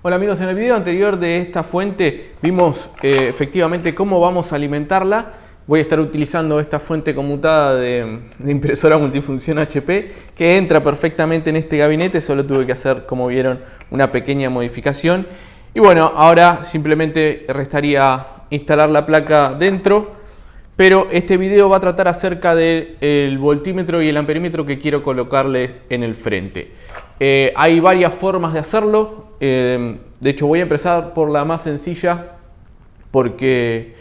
Hola amigos, en el video anterior de esta fuente vimos efectivamente cómo vamos a alimentarla. Voy a estar utilizando esta fuente conmutada de impresora multifunción HP que entra perfectamente en este gabinete. Solo tuve que hacer, como vieron, una pequeña modificación. Y bueno, ahora simplemente restaría instalar la placa dentro. Pero este video va a tratar acerca del voltímetro y el amperímetro que quiero colocarle en el frente. Hay varias formas de hacerlo. De hecho, voy a empezar por la más sencilla porque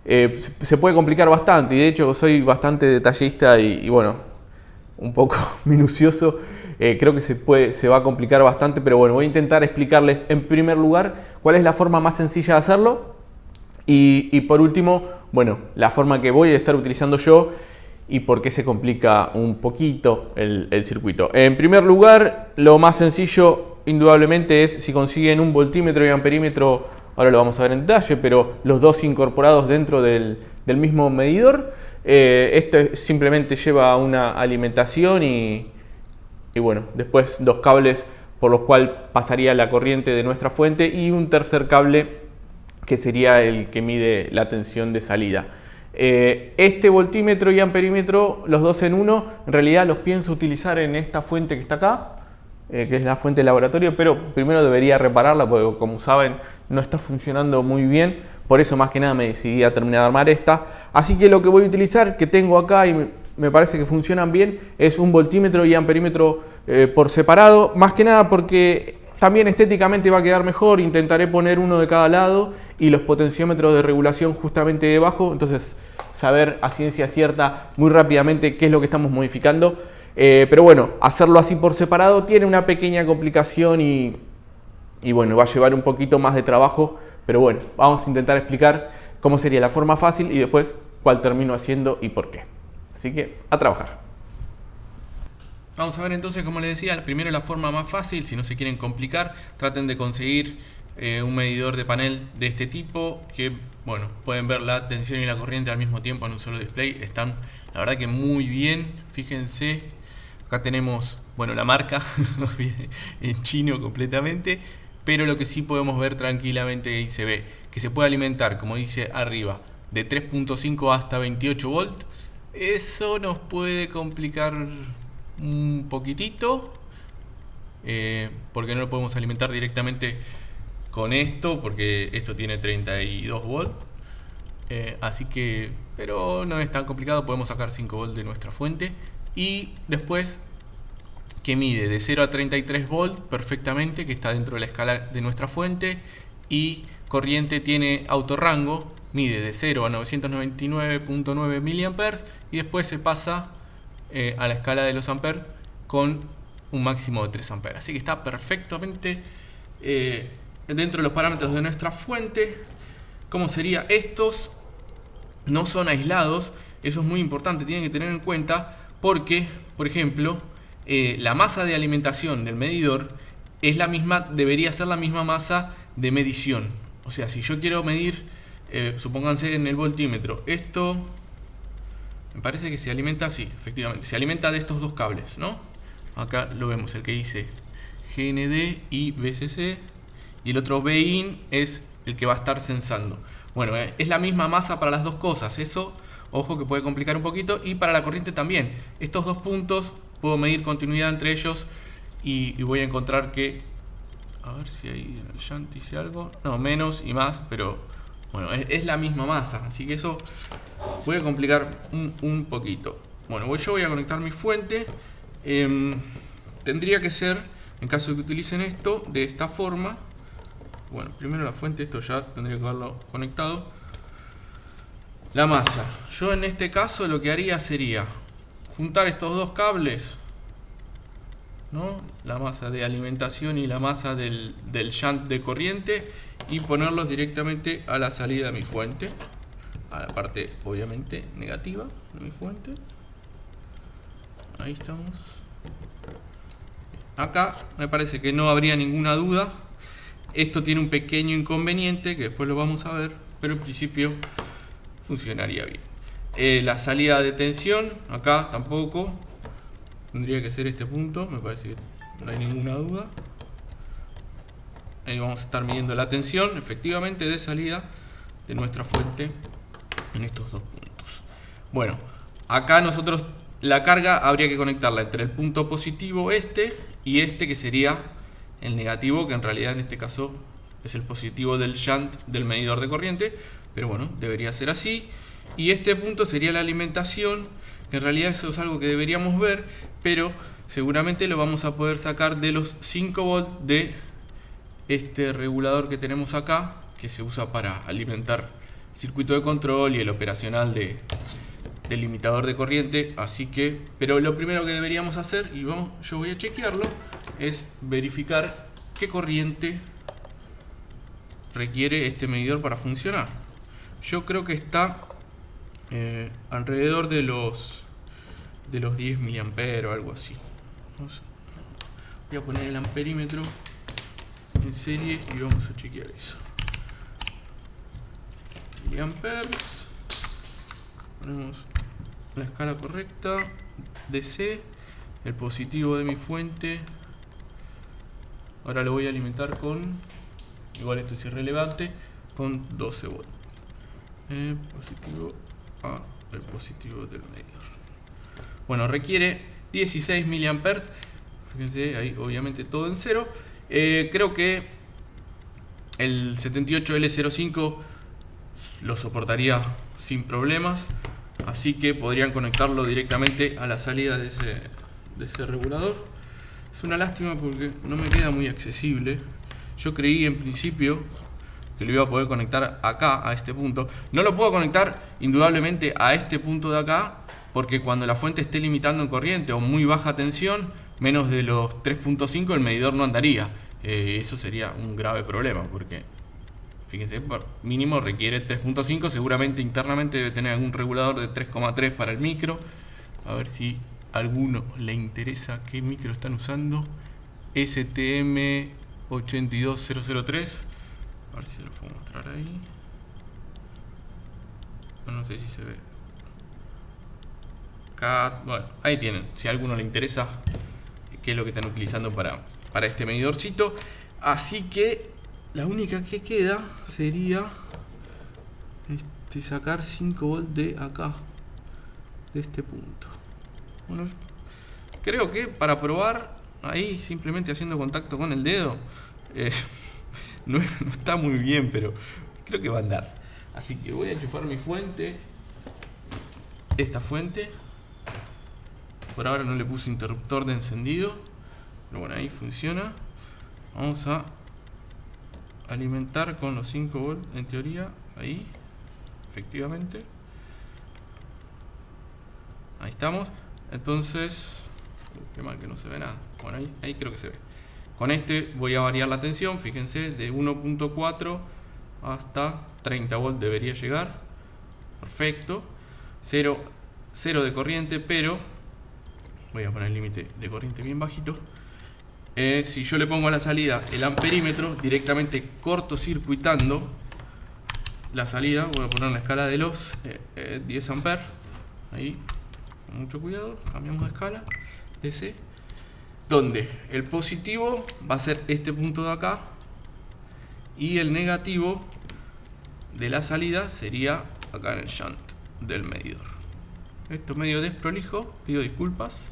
se puede complicar bastante. Y de hecho, soy bastante detallista y bueno, un poco minucioso. Creo que se va a complicar bastante, pero bueno, voy a intentar explicarles en primer lugar cuál es la forma más sencilla de hacerlo. Y por último, bueno, la forma que voy a estar utilizando yo y por qué se complica un poquito el circuito. En primer lugar, lo más sencillo indudablemente es si consiguen un voltímetro y amperímetro, ahora lo vamos a ver en detalle, pero los dos incorporados dentro del mismo medidor. Esto simplemente lleva una alimentación y bueno, después dos cables por los cuales pasaría la corriente de nuestra fuente y un tercer cable que sería el que mide la tensión de salida. Este voltímetro y amperímetro, los dos en uno, en realidad los pienso utilizar en esta fuente que está acá, que es la fuente de laboratorio, pero primero debería repararla porque, como saben, no está funcionando muy bien. Por eso más que nada me decidí a terminar de armar esta. Así que lo que voy a utilizar, que tengo acá y me parece que funcionan bien, es un voltímetro y amperímetro por separado. Más que nada porque también estéticamente va a quedar mejor. Intentaré poner uno de cada lado y los potenciómetros de regulación justamente debajo. Entonces saber a ciencia cierta muy rápidamente qué es lo que estamos modificando. Pero bueno, hacerlo así por separado tiene una pequeña complicación y bueno, va a llevar un poquito más de trabajo. Pero bueno, vamos a intentar explicar cómo sería la forma fácil y después cuál termino haciendo y por qué. Así que a trabajar. Vamos a ver entonces, como les decía, primero la forma más fácil. Si no se quieren complicar, traten de conseguir un medidor de panel de este tipo que, bueno, pueden ver la tensión y la corriente al mismo tiempo en un solo display. Están, la verdad, que muy bien. Fíjense, acá tenemos, bueno, la marca en chino completamente, pero lo que sí podemos ver tranquilamente y se ve que se puede alimentar, como dice arriba, de 3.5 hasta 28 volts. Eso nos puede complicar un poquitito, porque no lo podemos alimentar directamente con esto, porque esto tiene 32 volts. Así que, pero no es tan complicado, podemos sacar 5 volts de nuestra fuente. Y después, que mide de 0 a 33 volts perfectamente, que está dentro de la escala de nuestra fuente. Y corriente tiene autorrango, mide de 0 a 999.9 mA y después se pasa a la escala de los amperes con un máximo de 3 amperes. Así que está perfectamente dentro de los parámetros de nuestra fuente. ¿Cómo sería? Estos no son aislados, eso es muy importante, tienen que tener en cuenta porque, por ejemplo, la masa de alimentación del medidor es la misma, debería ser la misma masa de medición. O sea, si yo quiero medir, supónganse en el voltímetro, esto me parece que se alimenta así, efectivamente, se alimenta de estos dos cables, ¿no? Acá lo vemos, el que dice GND y BCC, y el otro BIN es el que va a estar sensando. Bueno, es la misma masa para las dos cosas, eso, ojo, que puede complicar un poquito, y para la corriente también. Estos dos puntos, puedo medir continuidad entre ellos y voy a encontrar que, a ver si ahí en el shunt dice algo, no, menos y más, pero bueno, es la misma masa, así que eso voy a complicar un poquito. Bueno, yo voy a conectar mi fuente. Tendría que ser, en caso de que utilicen esto, de esta forma. Bueno, primero la fuente, esto ya tendría que haberlo conectado. La masa. Yo en este caso lo que haría sería juntar estos dos cables, ¿no? La masa de alimentación y la masa del shunt de corriente, y ponerlos directamente a la salida de mi fuente, a la parte obviamente negativa de mi fuente. Ahí estamos. Acá me parece que no habría ninguna duda. Esto tiene un pequeño inconveniente que después lo vamos a ver, pero en principio funcionaría bien. La salida de tensión, acá tampoco. Tendría que ser este punto, me parece que no hay ninguna duda. Ahí vamos a estar midiendo la tensión efectivamente de salida de nuestra fuente en estos dos puntos. Bueno, acá nosotros la carga habría que conectarla entre el punto positivo y este que sería el negativo, que en realidad en este caso es el positivo del shunt del medidor de corriente, pero bueno, debería ser así. Y este punto sería la alimentación, que en realidad eso es algo que deberíamos ver, pero seguramente lo vamos a poder sacar de los 5 volts de este regulador que tenemos acá, que se usa para alimentar el circuito de control y el operacional del limitador de corriente. Así que, pero lo primero que deberíamos hacer, y yo voy a chequearlo, es verificar qué corriente requiere este medidor para funcionar. Yo creo que está alrededor de los 10 mA o algo así. Voy a poner el amperímetro en serie y vamos a chequear eso. Miliamperes. Ponemos la escala correcta. DC, el positivo de mi fuente. Ahora lo voy a alimentar con, igual esto es irrelevante, con 12 volts. Positivo a el positivo del medidor. Bueno, requiere 16 miliamperes. Fíjense, ahí obviamente todo en cero. Creo que el 78L05 lo soportaría sin problemas, así que podrían conectarlo directamente a la salida de ese regulador. Es una lástima porque no me queda muy accesible. Yo creí en principio que lo iba a poder conectar acá, a este punto. No lo puedo conectar indudablemente a este punto de acá, porque cuando la fuente esté limitando en corriente o muy baja tensión, menos de los 3.5, el medidor no andaría. Eso sería un grave problema, porque fíjense, mínimo requiere 3.5, seguramente internamente debe tener algún regulador de 3,3 para el micro. A ver si a alguno le interesa qué micro están usando. STM82003. A ver si se lo puedo mostrar ahí. No sé si se ve. Bueno, ahí tienen. Si a alguno le interesa qué es lo que están utilizando para este medidorcito. Así que la única que queda sería sacar 5 volts de acá, de este punto. Bueno, creo que para probar ahí, simplemente haciendo contacto con el dedo, no está muy bien, pero creo que va a andar. Así que voy a enchufar mi fuente, esta fuente. Por ahora no le puse interruptor de encendido, pero bueno, ahí funciona. Vamos a alimentar con los 5 volts, en teoría, ahí, efectivamente. Ahí estamos. Entonces, qué mal que no se ve nada. Bueno, ahí creo que se ve. Con este voy a variar la tensión, fíjense, de 1.4 hasta 30 volts debería llegar. Perfecto. Cero de corriente, pero voy a poner el límite de corriente bien bajito. Si yo le pongo a la salida el amperímetro, directamente cortocircuitando la salida, voy a poner la escala de los 10 amperes. Ahí, con mucho cuidado, cambiamos de escala, DC. Donde el positivo va a ser este punto de acá y el negativo de la salida sería acá en el shunt del medidor. Esto es medio desprolijo, pido disculpas,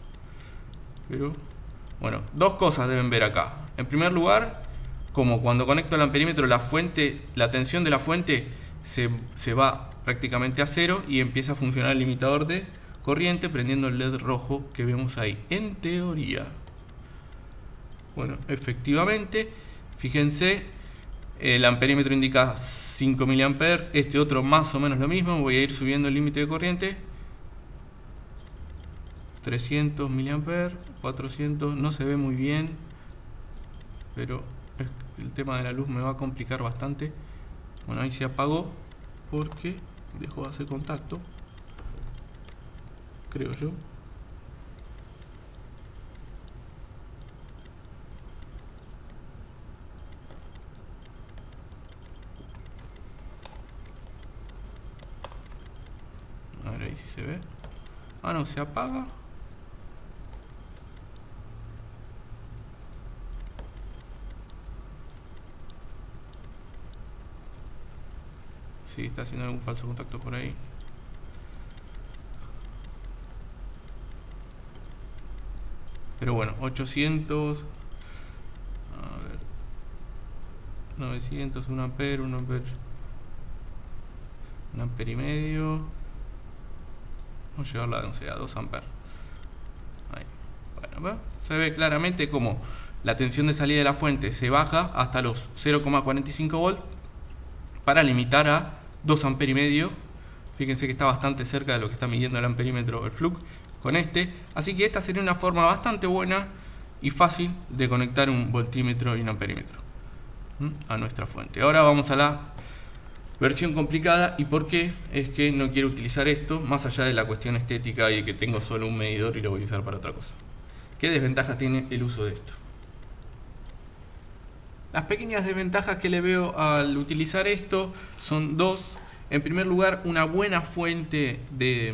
pero bueno, dos cosas deben ver acá. En primer lugar, como cuando conecto el amperímetro, la tensión de la fuente se va prácticamente a cero y empieza a funcionar el limitador de corriente prendiendo el LED rojo que vemos ahí, en teoría. Bueno, efectivamente, fíjense, el amperímetro indica 5 mA, este otro más o menos lo mismo. Voy a ir subiendo el límite de corriente. 300 mA, 400, no se ve muy bien, pero el tema de la luz me va a complicar bastante. Bueno, ahí se apagó porque dejó de hacer contacto, creo yo. A ver ahí si se ve. Ah, no, se apaga. si está haciendo algún falso contacto por ahí. Pero bueno, 800, a ver, 900, 1 ampere, 1 ampere, 1 ampere y medio. Vamos a llevarla, no sé, a 2 amperes. Ahí. Bueno, se ve claramente como la tensión de salida de la fuente se baja hasta los 0,45 volt para limitar a 2 amperes y medio. Fíjense que está bastante cerca de lo que está midiendo el amperímetro, el Fluke, con este. Así que esta sería una forma bastante buena y fácil de conectar un voltímetro y un amperímetro a nuestra fuente. Ahora vamos a la versión complicada. ¿Y por qué es que no quiero utilizar esto? Más allá de la cuestión estética y de que tengo solo un medidor y lo voy a usar para otra cosa. ¿Qué desventajas tiene el uso de esto? Las pequeñas desventajas que le veo al utilizar esto son dos. En primer lugar, una buena fuente de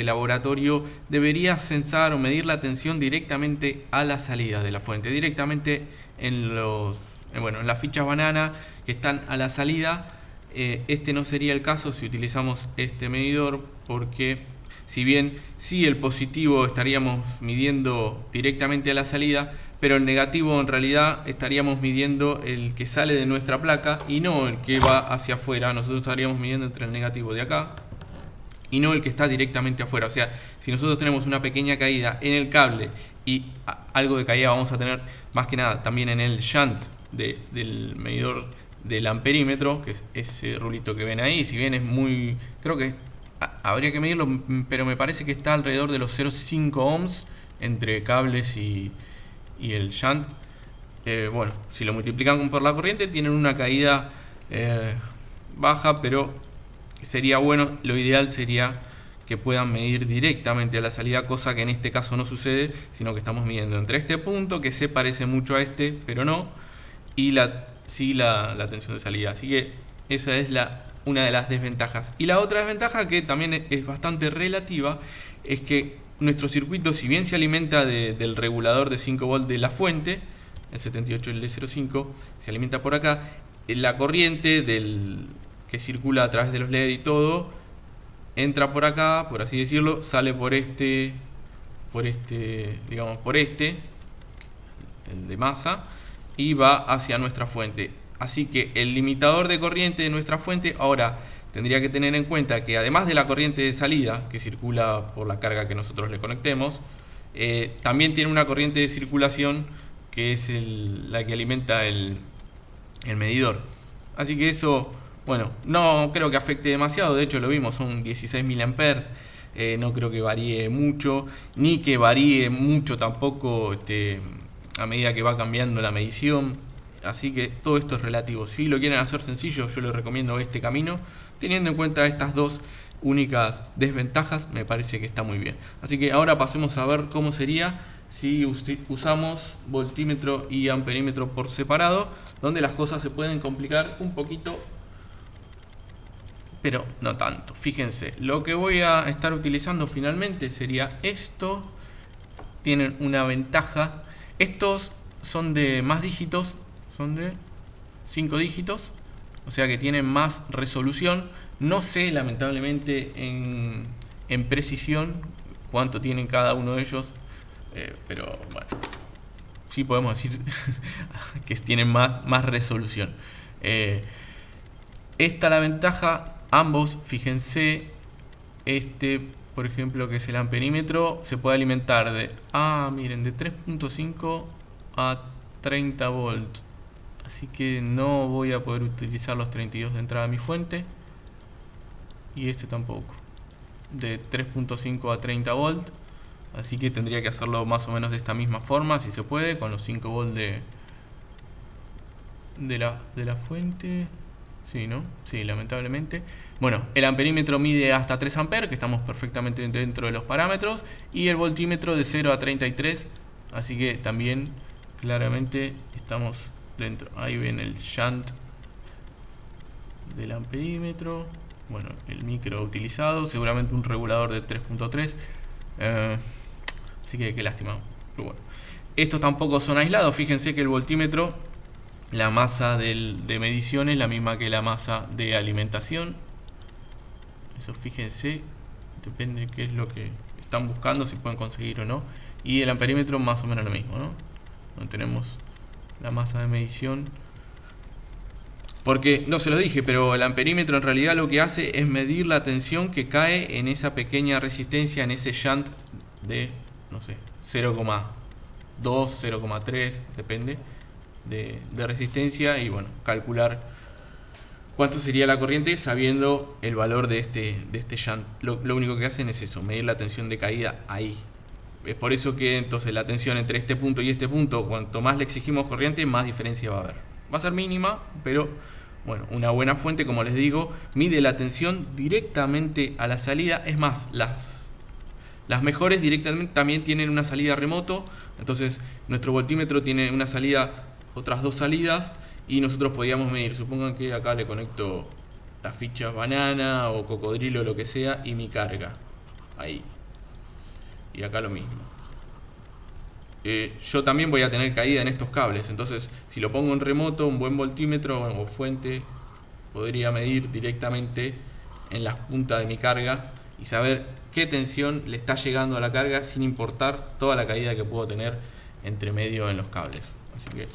laboratorio debería censar o medir la tensión directamente a la salida de la fuente, directamente en las fichas banana que están a la salida. Este no sería el caso si utilizamos este medidor, porque si bien sí el positivo estaríamos midiendo directamente a la salida, pero el negativo en realidad estaríamos midiendo el que sale de nuestra placa y no el que va hacia afuera. Nosotros estaríamos midiendo entre el negativo de acá y no el que está directamente afuera. O sea, si nosotros tenemos una pequeña caída en el cable y algo de caída vamos a tener más que nada también en el shunt del medidor del amperímetro, que es ese rulito que ven ahí. Si bien es muy, creo que habría que medirlo, pero me parece que está alrededor de los 0,5 ohms entre cables y el shunt. Bueno, si lo multiplican por la corriente tienen una caída baja, pero sería bueno, lo ideal sería que puedan medir directamente a la salida, cosa que en este caso no sucede, sino que estamos midiendo entre este punto, que se parece mucho a este, pero no, y la tensión de salida. Así que esa es una de las desventajas. Y la otra desventaja, que también es bastante relativa, es que nuestro circuito, si bien se alimenta del regulador de 5 volt de la fuente, el 78L05, se alimenta por acá, la corriente que circula a través de los LED y todo, entra por acá, por así decirlo, sale por este, el de masa, y va hacia nuestra fuente. Así que el limitador de corriente de nuestra fuente ahora tendría que tener en cuenta que además de la corriente de salida que circula por la carga que nosotros le conectemos, también tiene una corriente de circulación que es la que alimenta el medidor. Así que eso, bueno, no creo que afecte demasiado. De hecho lo vimos, son 16 mA. No creo que varíe mucho, ni que varíe mucho tampoco a medida que va cambiando la medición. Así que todo esto es relativo. Si lo quieren hacer sencillo, yo les recomiendo este camino. Teniendo en cuenta estas dos únicas desventajas, me parece que está muy bien. Así que ahora pasemos a ver cómo sería si usamos voltímetro y amperímetro por separado, donde las cosas se pueden complicar un poquito, pero no tanto. Fíjense, lo que voy a estar utilizando finalmente sería esto. Tienen una ventaja. Estos son de más dígitos, son de 5 dígitos, o sea que tienen más resolución. No sé lamentablemente en precisión cuánto tienen cada uno de ellos, pero bueno, sí podemos decir que tienen más resolución. Esta la ventaja, ambos, fíjense, por ejemplo, que es el amperímetro, se puede alimentar miren, de 3.5 a 30 volts. Así que no voy a poder utilizar los 32 de entrada a mi fuente. Y este tampoco. De 3.5 a 30 volts. Así que tendría que hacerlo más o menos de esta misma forma, si se puede, con los 5 volts de la fuente. Sí, ¿no? Sí, lamentablemente. Bueno, el amperímetro mide hasta 3 amperes, que estamos perfectamente dentro de los parámetros. Y el voltímetro de 0 a 33. Así que también claramente estamos dentro. Ahí ven el shunt del amperímetro. Bueno, el micro utilizado, seguramente un regulador de 3.3. Así que qué lástima. Pero bueno, estos tampoco son aislados. Fíjense que el voltímetro la masa de medición es la misma que la masa de alimentación. Eso fíjense, depende de qué es lo que están buscando, si pueden conseguir o no. Y el amperímetro más o menos lo mismo, ¿no? Donde tenemos la masa de medición. Porque, no se lo dije, pero el amperímetro en realidad lo que hace es medir la tensión que cae en esa pequeña resistencia, en ese shunt de, no sé, 0,2, 0,3, depende de resistencia. Y bueno, calcular cuánto sería la corriente sabiendo el valor de este shunt. Lo único que hacen es eso, medir la tensión de caída ahí. Es por eso que entonces la tensión entre este punto y este punto, cuanto más le exigimos corriente, más diferencia va a haber. Va a ser mínima, pero bueno, una buena fuente, como les digo, mide la tensión directamente a la salida. Es más, las mejores directamente también tienen una salida remoto. Entonces nuestro voltímetro tiene una salida, otras dos salidas, y nosotros podíamos medir. Supongan que acá le conecto las fichas banana o cocodrilo, lo que sea, y mi carga ahí. Y acá lo mismo. Yo también voy a tener caída en estos cables. Entonces, si lo pongo en remoto, un buen voltímetro o fuente, podría medir directamente en las puntas de mi carga y saber qué tensión le está llegando a la carga, sin importar toda la caída que puedo tener entre medio en los cables. Así que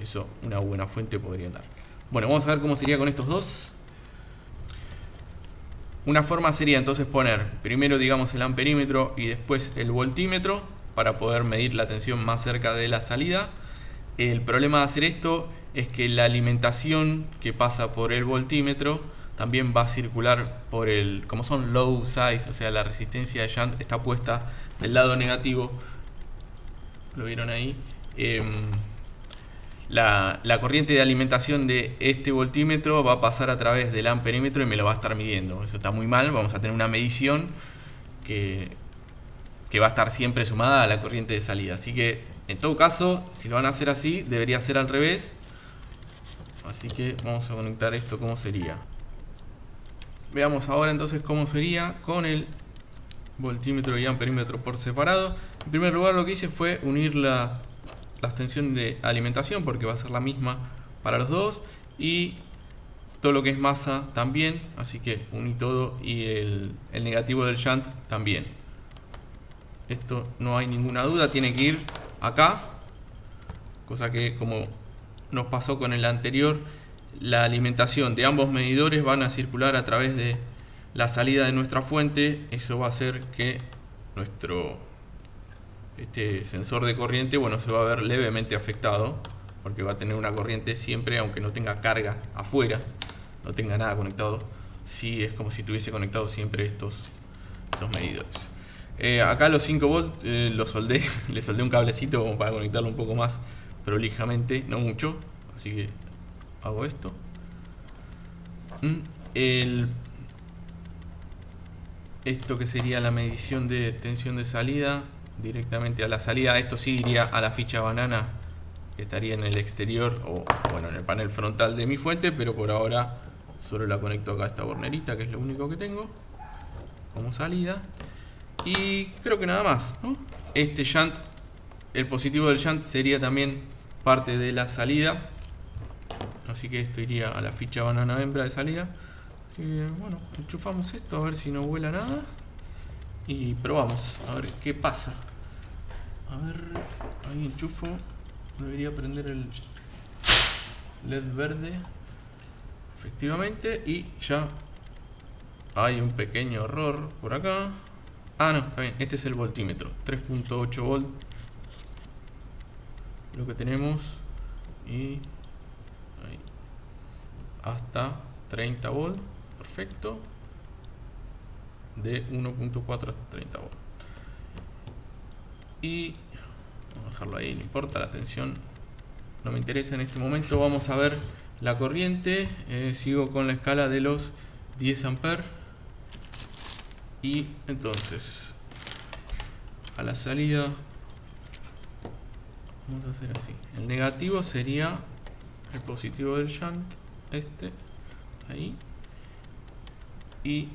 eso, una buena fuente podría dar. Bueno, vamos a ver cómo sería con estos dos. Una forma sería entonces poner primero, digamos, el amperímetro y después el voltímetro para poder medir la tensión más cerca de la salida. El problema de hacer esto es que la alimentación que pasa por el voltímetro también va a circular por como son low size, o sea, la resistencia de shunt está puesta del lado negativo. ¿Lo vieron ahí? La corriente de alimentación de este voltímetro va a pasar a través del amperímetro y me lo va a estar midiendo. Eso está muy mal. Vamos a tener una medición que va a estar siempre sumada a la corriente de salida. Así que, en todo caso, si lo van a hacer así, debería ser al revés. Así que vamos a conectar esto como sería. Veamos ahora entonces cómo sería con el voltímetro y amperímetro por separado. En primer lugar, lo que hice fue unir la tensión de alimentación, porque va a ser la misma para los dos, y todo lo que es masa también. Así que uní todo, y el negativo del shunt también. Esto no hay ninguna duda, tiene que ir acá, cosa que, como nos pasó con el anterior, la alimentación de ambos medidores van a circular a través de la salida de nuestra fuente. Eso va a hacer que este sensor de corriente, bueno, se va a ver levemente afectado, porque va a tener una corriente siempre, aunque no tenga carga afuera, no tenga nada conectado. Sí, es como si tuviese conectado siempre estos medidores. Acá los 5 volt los soldé, le soldé un cablecito como para conectarlo un poco más prolijamente, no mucho, así que hago esto. Esto que sería la medición de tensión de salida, directamente a la salida. Esto sí iría a la ficha banana, que estaría en el exterior, o bueno, en el panel frontal de mi fuente, pero por ahora solo la conecto acá a esta bornerita, que es lo único que tengo como salida. Y creo que nada más, ¿no? Este shunt, el positivo del shunt sería también parte de la salida, así que esto iría a la ficha banana hembra de salida. Así que bueno, enchufamos esto a ver si no vuela nada y probamos a ver qué pasa. A ver, ahí enchufo, debería prender el LED verde efectivamente, y ya hay un pequeño error por acá. Ah, no, está bien, este es el voltímetro, 3.8 volt lo que tenemos, y ahí, hasta 30 volt, perfecto, de 1.4 hasta 30 volt. Y vamos a dejarlo ahí, no importa, la tensión no me interesa en este momento. Vamos a ver la corriente. Sigo con la escala de los 10 amperes. Y entonces, a la salida, vamos a hacer así. El negativo sería el positivo del shunt, ahí, y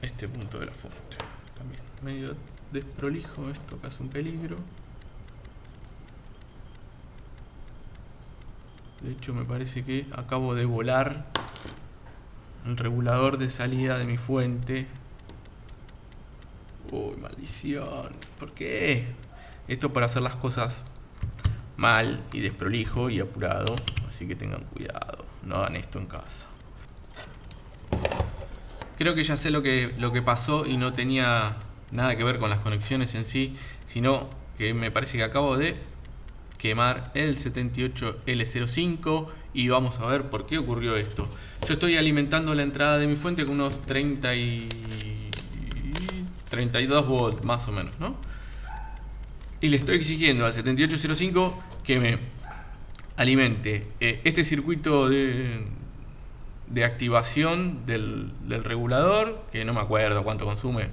este punto de la fuente. También medio desprolijo esto, casi un peligro. De hecho me parece que acabo de volar el regulador de salida de mi fuente. Uy, maldición. ¿Por qué? Esto para hacer las cosas mal y desprolijo y apurado. Así que tengan cuidado. No hagan esto en casa. Creo que ya sé lo que pasó y no tenía nada que ver con las conexiones en sí, sino que me parece que acabo de quemar el 78L05 y vamos a ver por qué ocurrió esto. Yo estoy alimentando la entrada de mi fuente con unos 32 volts más o menos, ¿no? Y le estoy exigiendo al 7805 que me alimente este circuito de activación del regulador, que no me acuerdo cuánto consume,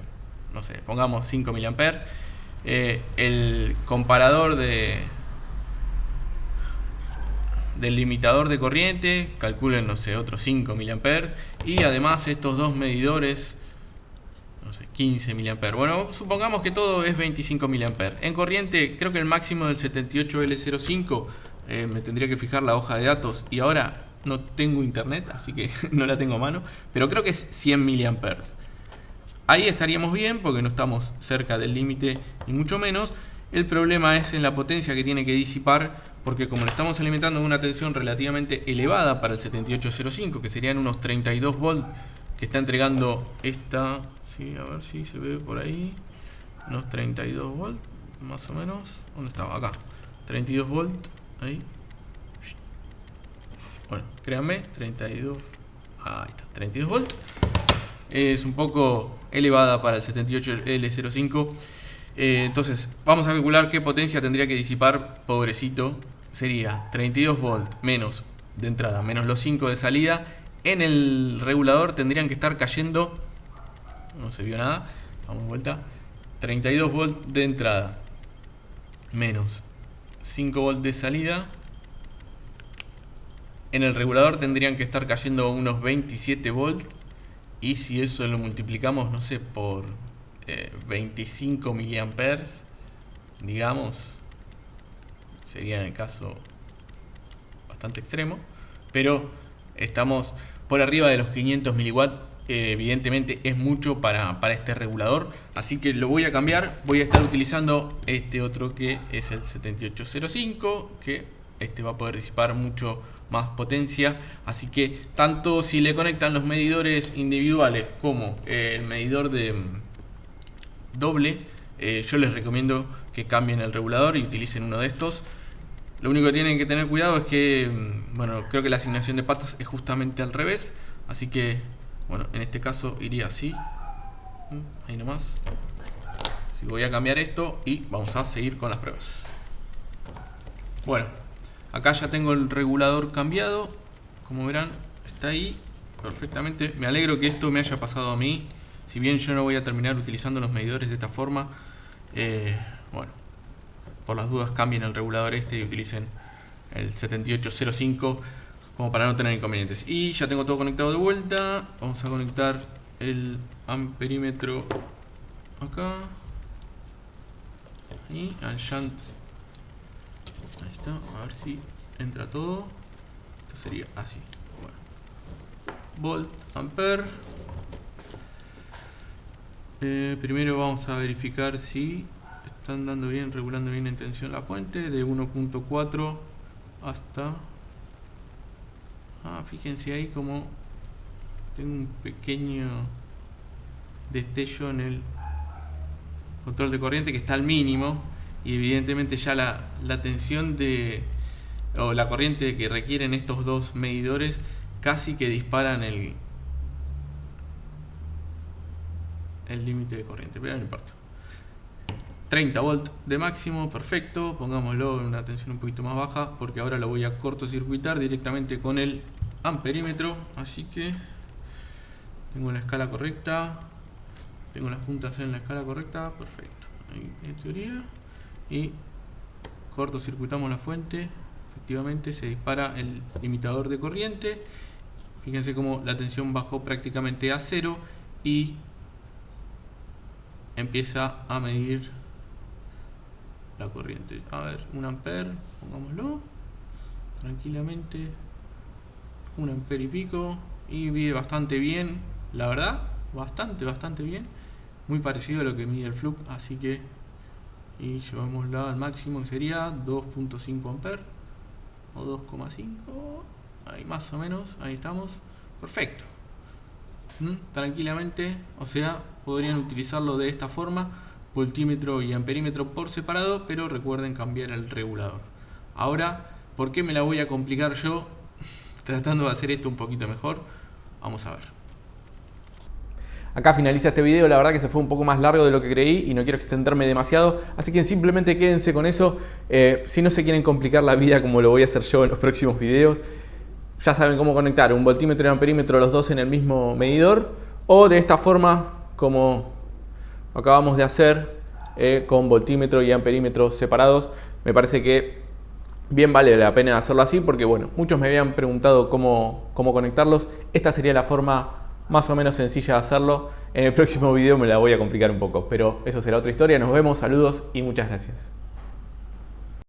no sé, pongamos 5 mA, el comparador del limitador de corriente, calculen, no sé, otros 5 mA, y además estos dos medidores, no sé, 15 mA. Bueno, supongamos que todo es 25 mA. En corriente, creo que el máximo del 78L05, me tendría que fijar la hoja de datos, y ahora no tengo internet, así que no la tengo a mano, pero creo que es 100 mA. Ahí estaríamos bien porque no estamos cerca del límite ni mucho menos. El problema es en la potencia que tiene que disipar, porque como le estamos alimentando una tensión relativamente elevada para el 7805, que serían unos 32 volts que está entregando esta, sí, a ver si se ve por ahí, unos 32 volts más o menos. ¿Dónde estaba? Acá, 32 volts, ahí. Bueno, créanme, 32, ahí está, 32 volts. Es un poco elevada para el 78L05. Entonces, vamos a calcular qué potencia tendría que disipar, pobrecito. Sería 32 volts menos de entrada, menos los 5 de salida. En el regulador tendrían que estar cayendo, no se vio nada, vamos de vuelta, 32 volts de entrada, menos 5 volts de salida. En el regulador tendrían que estar cayendo unos 27 volts. Y si eso lo multiplicamos, no sé, por 25 miliamperes, digamos, sería en el caso bastante extremo, pero estamos por arriba de los 500 miliwatts. Evidentemente es mucho para este regulador, así que lo voy a cambiar. Voy a estar utilizando este otro que es el 7805, que este va a poder disipar mucho más potencia, así que tanto si le conectan los medidores individuales como el medidor de doble, yo les recomiendo que cambien el regulador y utilicen uno de estos. Lo único que tienen que tener cuidado es que, bueno, creo que la asignación de patas es justamente al revés, así que, bueno, en este caso iría así, ahí nomás. Así que voy a cambiar esto y vamos a seguir con las pruebas. Bueno, acá ya tengo el regulador cambiado, como verán, está ahí perfectamente. Me alegro que esto me haya pasado a mí, si bien yo no voy a terminar utilizando los medidores de esta forma. Bueno, por las dudas cambien el regulador este y utilicen el 7805 como para no tener inconvenientes. Y ya tengo todo conectado de vuelta. Vamos a conectar el amperímetro acá y al shunt. Ahí está, a ver si entra todo. Esto sería así. Bueno, volt, ampere. Primero vamos a verificar si están dando bien, regulando bien en tensión la fuente, de 1.4 hasta... fíjense ahí como tengo un pequeño destello en el control de corriente que está al mínimo, y evidentemente ya la tensión o la corriente que requieren estos dos medidores casi que disparan el límite de corriente, pero no importa. 30 volts de máximo, perfecto. Pongámoslo en una tensión un poquito más baja, porque ahora lo voy a cortocircuitar directamente con el amperímetro. Así que tengo la escala correcta, tengo las puntas en la escala correcta, perfecto. Ahí, en teoría, y cortocircuitamos la fuente. Efectivamente se dispara el limitador de corriente. Fíjense cómo la tensión bajó prácticamente a cero y empieza a medir la corriente. A ver, 1 ampere, pongámoslo. tranquilamente. 1 ampere y pico. Y mide bastante bien, la verdad. Bastante bien. Muy parecido a lo que mide el Fluke. Así que, y llevémoslo al máximo, que sería 2.5 amperes. O 2,5. Ahí más o menos. Ahí estamos. Perfecto. Tranquilamente. O sea, podrían utilizarlo de esta forma. Voltímetro y amperímetro por separado, pero recuerden cambiar el regulador. Ahora, ¿por qué me la voy a complicar yo tratando de hacer esto un poquito mejor? Vamos a ver. Acá finaliza este video, la verdad que se fue un poco más largo de lo que creí y no quiero extenderme demasiado, así que simplemente quédense con eso. Si no se quieren complicar la vida como lo voy a hacer yo en los próximos videos, ya saben cómo conectar un voltímetro y amperímetro los dos en el mismo medidor, o de esta forma como acabamos de hacer, con voltímetro y amperímetro separados. Me parece que bien vale la pena hacerlo así porque bueno, muchos me habían preguntado cómo conectarlos. Esta sería la forma más o menos sencilla de hacerlo. En el próximo video me la voy a complicar un poco, pero eso será otra historia. Nos vemos, saludos y muchas gracias.